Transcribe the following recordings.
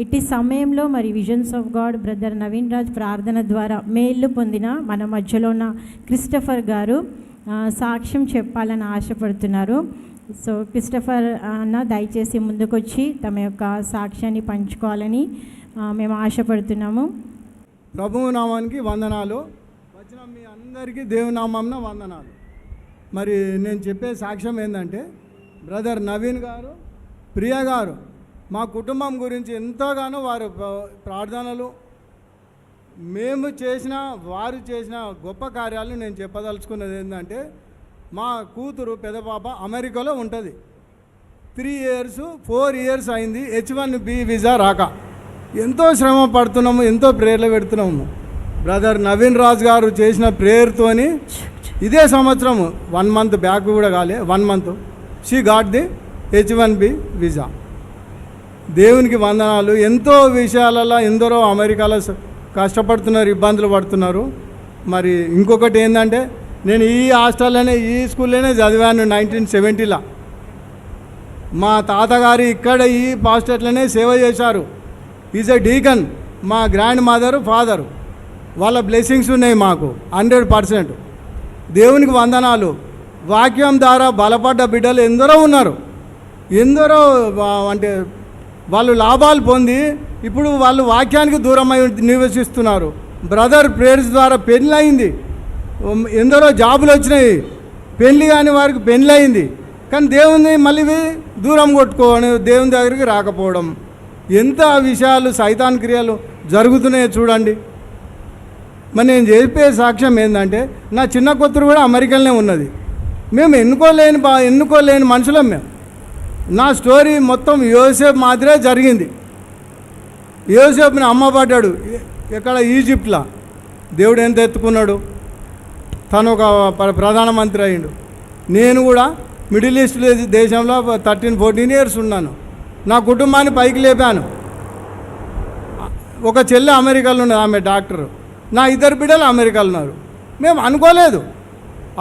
ఇట్టి సమయంలో మరి visions of God brother Naveen Raj ప్రార్థన ద్వారా మేలు పొందిన మన మధ్యలో ఉన్న క్రిస్టఫర్ గారు సాక్ష్యం చెప్పాలని ఆశపడుతున్నారు. సో క్రిస్టఫర్ అన్న దయచేసి ముందుకొచ్చి తమ యొక్క సాక్ష్యాన్ని పంచుకోవాలని మేము ఆశపడుతున్నాము. ప్రభువు నామానికి వందనాలు. వచ్చిన మీ అందరికీ దేవుని నామంన వందనాలు. మరి నేను చెప్పే సాక్ష్యం ఏంటంటే, బ్రదర్ నవీన్ గారు, ప్రియ గారు మా కుటుంబం గురించి ఎంతగానో వారు ప్రార్థనలు, మేము చేసిన వారు చేసిన గొప్ప కార్యాలు నేను చెప్పదలుచుకున్నది ఏంటంటే, మా కూతురు పెద్ద పాప అమెరికాలో ఉంటుంది. 4 years అయింది H1B వీసా రాక. ఎంతో శ్రమ పడుతున్నాము, ఎంతో ప్రేయర్లు పెడుతున్నాము. బ్రదర్ నవీన్ రాజ్ గారు చేసిన ప్రేయర్తోని ఇదే సంవత్సరం 1 month బ్యాక్ కూడా కాలే, 1 month she got the H1B visa. దేవునికి వందనాలు. ఎంతో విషయాలలో ఎందరో అమెరికాలో కష్టపడుతున్నారు, ఇబ్బందులు పడుతున్నారు. మరి ఇంకొకటి ఏంటంటే, నేను ఈ హాస్టల్లోనే ఈ స్కూల్లోనే చదివాను 1970లో. మా తాతగారు ఇక్కడ ఈ హాస్టల్లోనే సేవ చేశారు. Is a deacon. మా గ్రాండ్ మదర్ ఫాదరు వాళ్ళ బ్లెస్సింగ్స్ ఉన్నాయి మాకు 100%. దేవునికి వందనాలు. వాక్యం ద్వారా బలపడ్డ బిడ్డలు ఎందరో ఉన్నారు. ఎందరో అంటే వాళ్ళు లాభాలు పొంది ఇప్పుడు వాళ్ళు వాక్యానికి దూరమై నివసిస్తున్నారు. బ్రదర్ ప్రేయర్స్ ద్వారా పెళ్ళి అయింది, ఎందరో జాబులు వచ్చినాయి, పెళ్ళి కాని వారికి పెళ్ళి అయింది. కానీ దేవుని మళ్ళీ దూరం కొట్టుకోవడం, దేవుని దగ్గరికి రాకపోవడం, ఎంత విషయాలు సైతాన్ క్రియలు జరుగుతున్నాయో చూడండి. మరి నేను చెప్పే సాక్ష్యం ఏంటంటే, నా చిన్న కూతురు కూడా అమెరికాలోనే ఉన్నది. మేము ఎన్నుకోలేని మనుషులం మేము. నా స్టోరీ మొత్తం యోసేపు మాదిరే జరిగింది. యోసేపుని అమ్మబడ్డాడు ఎక్కడ, ఈజిప్ట్లో. దేవుడు ఎంత ఎత్తుకున్నాడు. తను ఒక ప్రధానమంత్రి అయ్యిండు. నేను కూడా మిడిల్ ఈస్ట్ దేశంలో 13-14 years ఉన్నాను. నా కుటుంబాన్ని పైకి లేపాను. ఒక చెల్లె అమెరికాలో ఉన్నది, ఆమె డాక్టరు. నా 2 బిడ్డలు అమెరికాలో ఉన్నారు. మేము అనుకోలేదు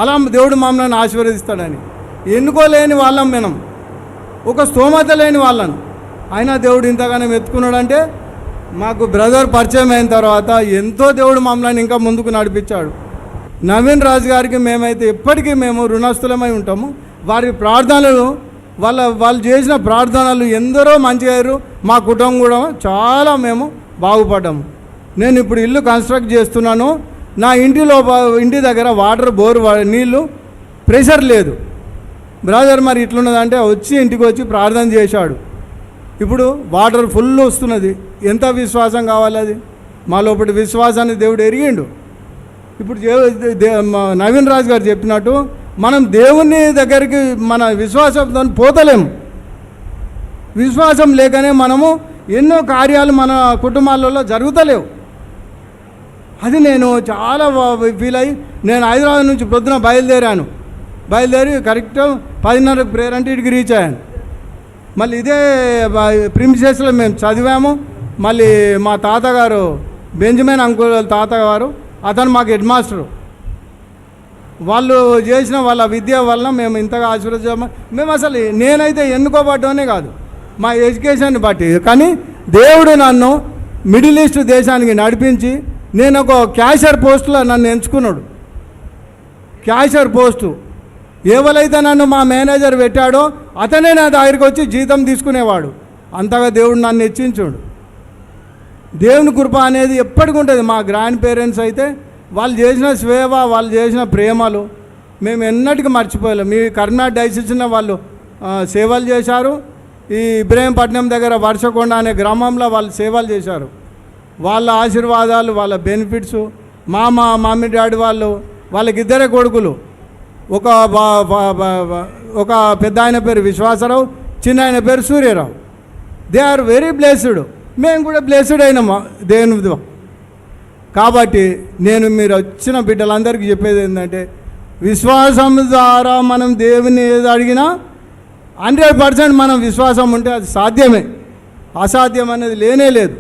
అలా దేవుడు మమ్మల్ని ఆశీర్వదిస్తాడని. ఎన్నుకోలేని వాళ్ళం మనం, ఒక స్తోమత లేని వాళ్ళను. అయినా దేవుడు ఇంతగానో ఎత్తుకున్నాడంటే, మాకు బ్రదర్ పరిచయం అయిన తర్వాత ఎంతో దేవుడు మమ్మల్ని ఇంకా ముందుకు నడిపించాడు. నవీన్ రాజు గారికి మేమైతే ఎప్పటికీ మేము రుణస్థులమై ఉంటాము. వారి ప్రార్థనలు, వాళ్ళు చేసిన ప్రార్థనలు ఎందరో మంచిగా అయ్యారు. మా కుటుంబం కూడా చాలా మేము బాగుపడ్డాము. నేను ఇప్పుడు ఇల్లు కన్స్ట్రక్ట్ చేస్తున్నాను. నా ఇంటి దగ్గర బోర్ నీళ్ళు ప్రెషర్ లేదు. బ్రదర్ మరి ఇట్లున్నదంటే వచ్చి ఇంటికి వచ్చి ప్రార్థన చేశాడు. ఇప్పుడు వాటర్ ఫుల్ వస్తున్నది. ఎంత విశ్వాసం కావాలి అది. మా లోపటి విశ్వాసాన్ని దేవుడు ఎరిగిండు. ఇప్పుడు నవీన్ రాజు గారు చెప్పినట్టు మనం దేవుని దగ్గరికి మన విశ్వాసంతో పోతలేము. విశ్వాసం లేకనే మనము ఎన్నో కార్యాలు మన కుటుంబాలలో జరుగుతలేవు. అది నేను చాలా ఫీల్ అయ్యి, నేను హైదరాబాద్ నుంచి పొద్దున బయలుదేరి కరెక్ట్ 10:30 ప్రేయర్ అంటే ఇక్కడికి రీచ్ అయ్యాను. మళ్ళీ ఇదే ప్రిమిసెస్లో మేము చదివాము. మళ్ళీ మా తాతగారు బెంజమిన్ అంకుల్ తాతగారు, అతను మాకు హెడ్ మాస్టరు. వాళ్ళు చేసిన వాళ్ళ విద్య వల్ల మేము ఇంతగా ఆశీర్వదించాము. మేము అసలు నేనైతే ఎన్నుకోబడ్డానే కాదు, మా ఎడ్యుకేషన్ని బట్టి. కానీ దేవుడు నన్ను మిడిల్ ఈస్ట్ దేశానికి నడిపించి, నేను ఒక క్యాషియర్ పోస్టులో నన్ను ఎంచుకున్నాడు. క్యాషియర్ పోస్టు ఎవరైతే నన్ను మా మేనేజర్ పెట్టాడో అతనే నా దగ్గరికి వచ్చి జీతం తీసుకునేవాడు. అంతగా దేవుడు నన్ను హెచ్చించాడు. దేవుని కృప అనేది ఎప్పటికి ఉంటుంది. మా గ్రాండ్ పేరెంట్స్ అయితే వాళ్ళు చేసిన సేవ, వాళ్ళు చేసిన ప్రేమలు మేము ఎన్నటికీ మర్చిపోలేము. మీ కర్ణాటక డైసిస్న వాళ్ళు సేవలు చేశారు. ఈ ఇబ్రహీంపట్నం దగ్గర వర్షకొండ అనే గ్రామంలో వాళ్ళు సేవలు చేశారు. వాళ్ళ ఆశీర్వాదాలు, వాళ్ళ బెనిఫిట్స్, మమ్మీ డాడీ వాళ్ళకి 2 కొడుకులు. ఒక పెద్ద ఆయన పేరు విశ్వాసరావు, చిన్న ఆయన పేరు Suryarao. They are very blessed. మేము కూడా బ్లెస్డ్ అయినాము దేవుని. కాబట్టి నేను మీరు వచ్చిన బిడ్డలందరికీ చెప్పేది ఏంటంటే, విశ్వాసం ద్వారా మనం దేవుని ఏది అడిగినా 100% మనం విశ్వాసం ఉంటే అది సాధ్యమే. అసాధ్యం అనేది లేనే లేదు.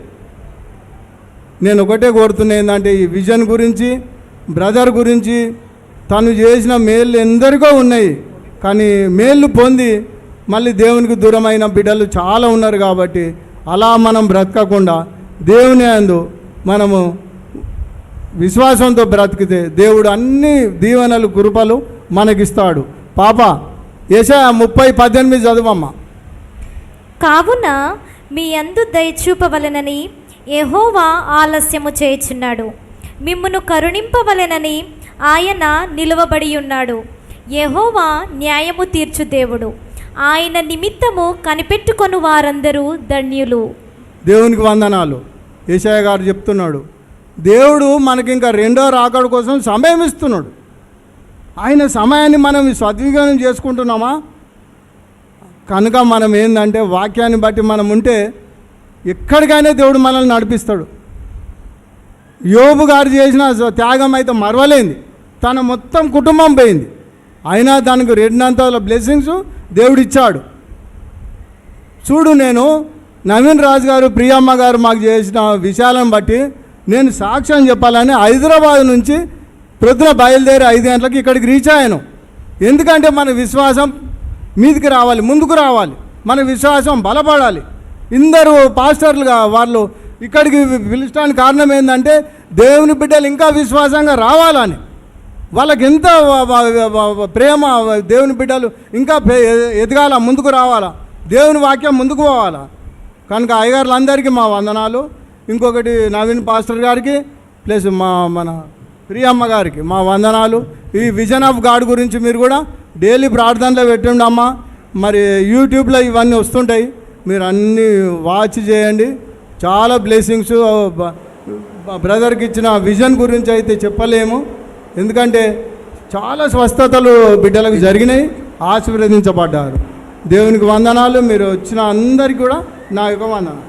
నేను ఒకటే కోరుతున్నా ఏంటంటే, ఈ విజన్ గురించి, బ్రదర్ గురించి, తను చేసిన మేళ్ళు ఎందరికో ఉన్నాయి. కానీ మేళ్ళు పొంది మళ్ళీ దేవునికి దూరమైన బిడ్డలు చాలా ఉన్నారు. కాబట్టి అలా మనం బ్రతకకుండా దేవుని యందు మనము విశ్వాసంతో బ్రతికితే దేవుడు అన్ని దీవెనలు కృపలు మనకిస్తాడు. పాప యెషయా 30:18 చదువమ్మా. కావున మీ యందు దయ చూపవలెనని యెహోవా ఆలస్యము చేయుచున్నాడు, మిమ్మును కరుణింపవలెనని ఆయన నిలువబడి ఉన్నాడు. యెహోవా న్యాయము తీర్చు దేవుడు, ఆయన నిమిత్తము కనిపెట్టుకొను వారందరూ ధన్యులు. దేవునికి వందనాలు. యెషయా గారు చెప్తున్నాడు, దేవుడు మనకి ఇంకా రెండో రాకడ కోసం సమయం ఇస్తున్నాడు. ఆయన సమయాన్ని మనం సద్వినియోగం చేసుకుంటున్నామా? కనుక మనం ఏంటంటే వాక్యాన్ని బట్టి మనం ఉంటే ఎక్కడికైనా దేవుడు మనల్ని నడిపిస్తాడు. యోబు గారు చేసిన త్యాగం అయితే మరవలేంది, తన మొత్తం కుటుంబం పోయింది, అయినా దానికి రెండంతల బ్లెస్సింగ్స్ దేవుడు ఇచ్చాడు. చూడు, నేను నవీన్ రాజు గారు, ప్రియమ్మ గారు మాకు చేసిన విషయాలను బట్టి నేను సాక్ష్యం చెప్పాలని హైదరాబాద్ నుంచి ప్రొద్దున బయలుదేరి 5 గంటలకు ఇక్కడికి రీచ్ అయ్యాను. ఎందుకంటే మన విశ్వాసం మీదికి రావాలి, ముందుకు రావాలి, మన విశ్వాసం బలపడాలి. ఇందరూ పాస్టర్లుగా వాళ్ళు ఇక్కడికి పిలుచడానికి కారణం ఏంటంటే దేవుని బిడ్డలు ఇంకా విశ్వాసంగా రావాలని, వాళ్ళకి ఎంత ప్రేమ, దేవుని బిడ్డలు ఇంకా ఎదగాల, ముందుకు రావాలా, దేవుని వాక్యం ముందుకు పోవాలా. కనుక అయ్యగారులందరికీ మా వందనాలు. ఇంకొకటి నవీన్ పాస్టర్ గారికి ప్లస్ మన ప్రియమ్మ గారికి మా వందనాలు. ఈ విజన్ ఆఫ్ గాడ్ గురించి మీరు కూడా డైలీ ప్రార్థనలో పెట్టండమ్మా. మరి యూట్యూబ్లో ఇవన్నీ వస్తుంటాయి, మీరు అన్నీ వాచ్ చేయండి. చాలా బ్లెస్సింగ్స్. బ్రదర్కి ఇచ్చిన విజన్ గురించి అయితే చెప్పలేము, ఎందుకంటే చాలా స్వస్థతలు బిడ్డలకు జరిగినాయి, ఆశీర్వదించబడ్డారు. దేవునికి వందనాలు. మీరు వచ్చిన అందరికీ కూడా నా యొక్క వందనాలు.